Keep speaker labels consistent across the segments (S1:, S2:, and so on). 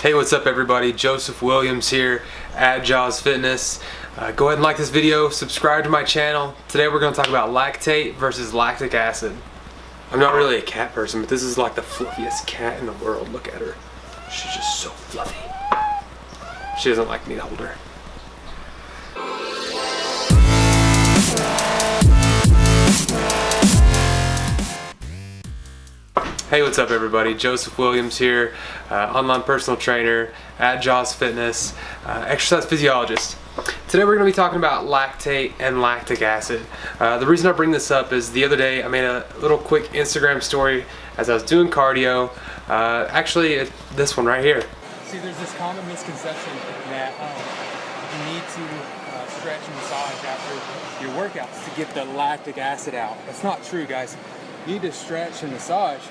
S1: Hey, what's up everybody? Joseph Williams here at Jaws Fitness. Go ahead and like this video, subscribe to my channel. Today we're going to talk about lactate versus lactic acid. I'm not really a cat person, but this is like the fluffiest cat in the world. Look at her. She's just so fluffy. She doesn't like me to hold her. Hey, what's up everybody? Joseph Williams here, online personal trainer at Jaws Fitness, exercise physiologist. Today we're going to be talking about lactate and lactic acid. The reason I bring this up is the other day I made a little quick Instagram story as I was doing cardio. Actually, this one right here.
S2: See, there's this common misconception that you need to stretch and massage after your workouts to get the lactic acid out. That's not true, guys. You need to stretch and massage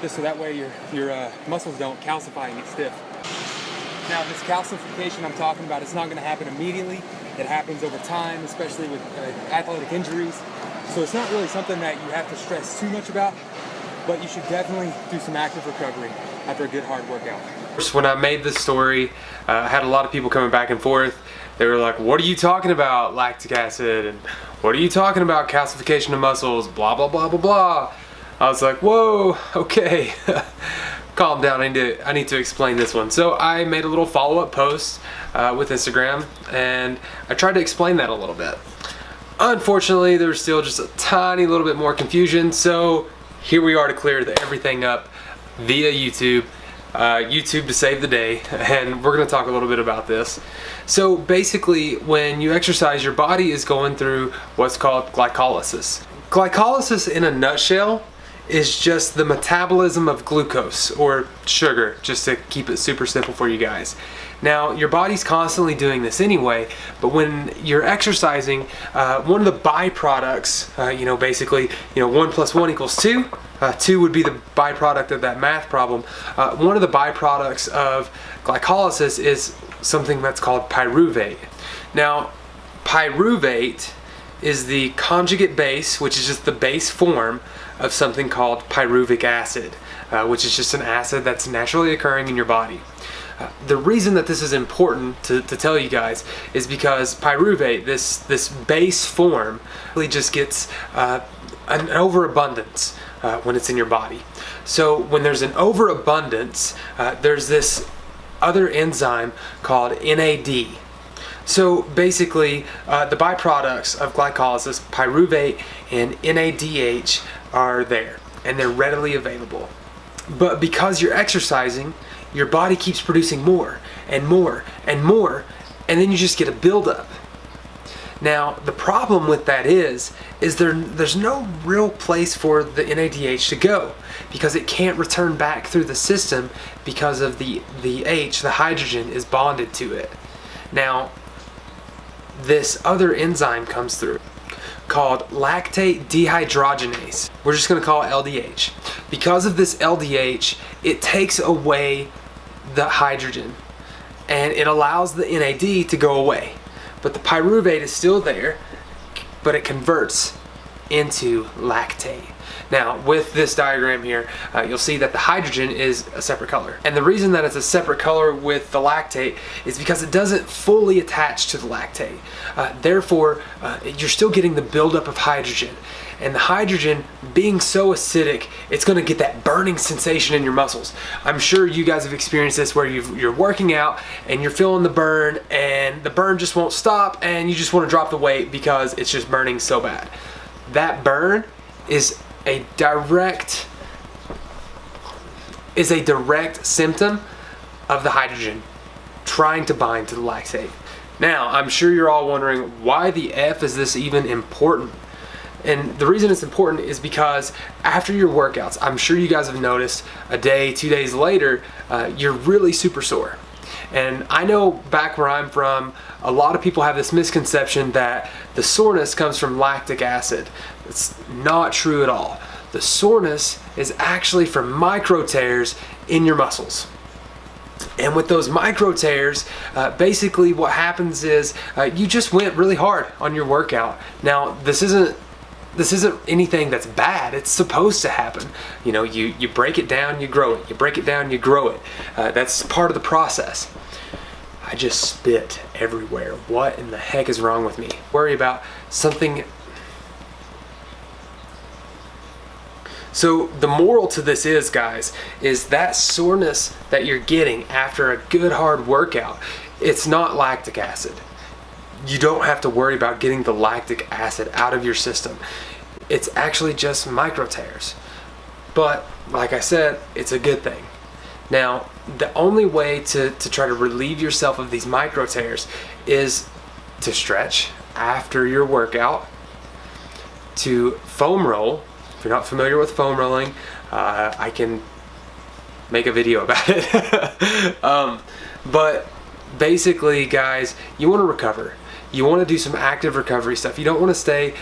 S2: just so that way your muscles don't calcify and get stiff. Now, this calcification I'm talking about, it's not going to happen immediately. It happens over time, especially with athletic injuries. So it's not really something that you have to stress too much about, but you should definitely do some active recovery after a good hard workout.
S1: When I made this story, I had a lot of people coming back and forth. They were like, what are you talking about, lactic acid? And what are you talking about, calcification of muscles? Blah, blah, blah, blah, blah. I was like, whoa, okay. Calm down, I need to explain this one. So I made a little follow-up post with Instagram, and I tried to explain that a little bit. Unfortunately, there was still just a tiny little bit more confusion, so here we are to clear everything up via YouTube. YouTube to save the day, and we're going to talk a little bit about this. So basically, when you exercise, your body is going through what's called glycolysis. Glycolysis in a nutshell is just the metabolism of glucose or sugar, just to keep it super simple for you guys. Now, your body's constantly doing this anyway, but when you're exercising, one of the byproducts, basically, 1 + 1 = 2. 2 would be the byproduct of that math problem. One of the byproducts of glycolysis is something that's called pyruvate. Now, pyruvate is the conjugate base, which is just the base form of something called pyruvic acid, which is just an acid that's naturally occurring in your body. The reason that this is important to tell you guys is because pyruvate, this base form, really just gets an overabundance when it's in your body. So when there's an overabundance, there's this other enzyme called NAD. So basically, the byproducts of glycolysis, pyruvate and NADH, are there, and they're readily available. But because you're exercising, your body keeps producing more and more and more, and then you just get a buildup. Now, the problem with that is there's no real place for the NADH to go, because it can't return back through the system because of the hydrogen is bonded to it. Now, this other enzyme comes through called lactate dehydrogenase. We're just going to call it LDH. Because of this LDH, it takes away the hydrogen and it allows the NAD to go away. But the pyruvate is still there, but it converts into lactate. Now, with this diagram here, you'll see that the hydrogen is a separate color. And the reason that it's a separate color with the lactate is because it doesn't fully attach to the lactate. Therefore, you're still getting the buildup of hydrogen. And the hydrogen being so acidic, it's going to get that burning sensation in your muscles. I'm sure you guys have experienced this where you're working out and you're feeling the burn, and the burn just won't stop, and you just want to drop the weight because it's just burning so bad. That burn is a direct symptom of the hydrogen trying to bind to the lactate. Now, I'm sure you're all wondering, why the F is this even important? And the reason it's important is because after your workouts, I'm sure you guys have noticed a day, 2 days later, you're really super sore. And I know back where I'm from, a lot of people have this misconception that the soreness comes from lactic acid. It's not true at all. The soreness is actually from micro tears in your muscles. And with those micro tears, basically what happens is you just went really hard on your workout. Now, this isn't this isn't anything that's bad. It's supposed to happen. You know, you break it down, you grow it. You break it down, you grow it. That's part of the process. I just spit everywhere. What in the heck is wrong with me? Worry about something. So the moral to this is, guys, is that soreness that you're getting after a good hard workout, it's not lactic acid. You don't have to worry about getting the lactic acid out of your system. It's actually just micro tears. But like I said, it's a good thing. Now, the only way to try to relieve yourself of these micro tears is to stretch after your workout, to foam roll. If you're not familiar with foam rolling, I can make a video about it. But basically, guys, you want to recover. You want to do some active recovery stuff. You don't want to stay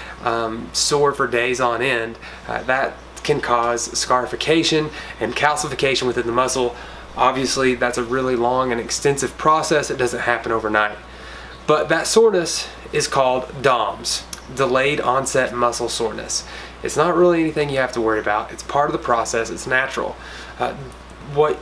S1: sore for days on end. That can cause scarification and calcification within the muscle. Obviously, that's a really long and extensive process. It doesn't happen overnight. But that soreness is called DOMS, delayed onset muscle soreness. It's not really anything you have to worry about. It's part of the process. It's natural. What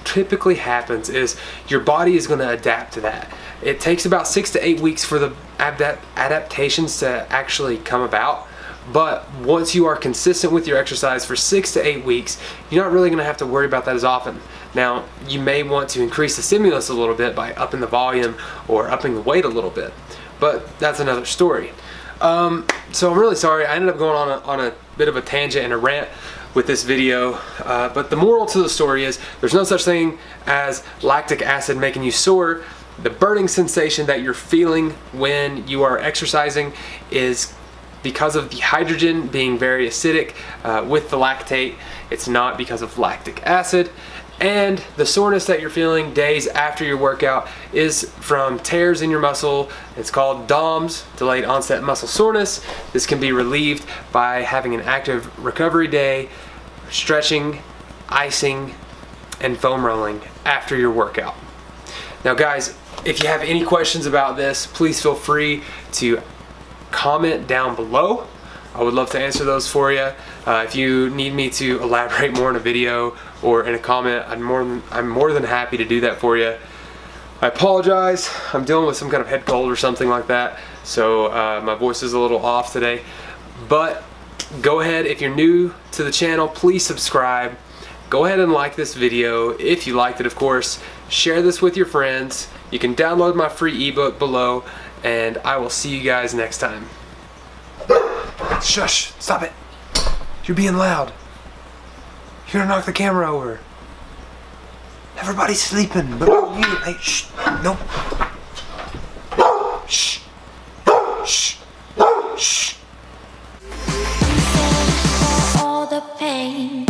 S1: typically happens is your body is going to adapt to that. It takes about 6 to 8 weeks for the adaptations to actually come about. But once you are consistent with your exercise for 6 to 8 weeks, you're not really going to have to worry about that as often. Now, you may want to increase the stimulus a little bit by upping the volume or upping the weight a little bit, but that's another story. So I'm really sorry. I ended up going on a bit of a tangent and a rant with this video, but the moral to the story is there's no such thing as lactic acid making you sore. The burning sensation that you're feeling when you are exercising is because of the hydrogen being very acidic with the lactate. It's not because of lactic acid. And the soreness that you're feeling days after your workout is from tears in your muscle. It's called DOMS, delayed onset muscle soreness. This can be relieved by having an active recovery day, stretching, icing, and foam rolling after your workout. Now guys, if you have any questions about this, please feel free to comment down below. I would love to answer those for you. If you need me to elaborate more in a video or in a comment, I'm more than happy to do that for you. I apologize. I'm dealing with some kind of head cold or something like that, so my voice is a little off today. But go ahead, if you're new to the channel, please subscribe. Go ahead and like this video if you liked it, of course. Share this with your friends. You can download my free ebook below, and I will see you guys next time. Shush! Stop it! You're being loud. You're gonna knock the camera over. Everybody's sleeping, but not you. Hey, shh! Nope. Shh! Shh! Shh!
S3: All the pain.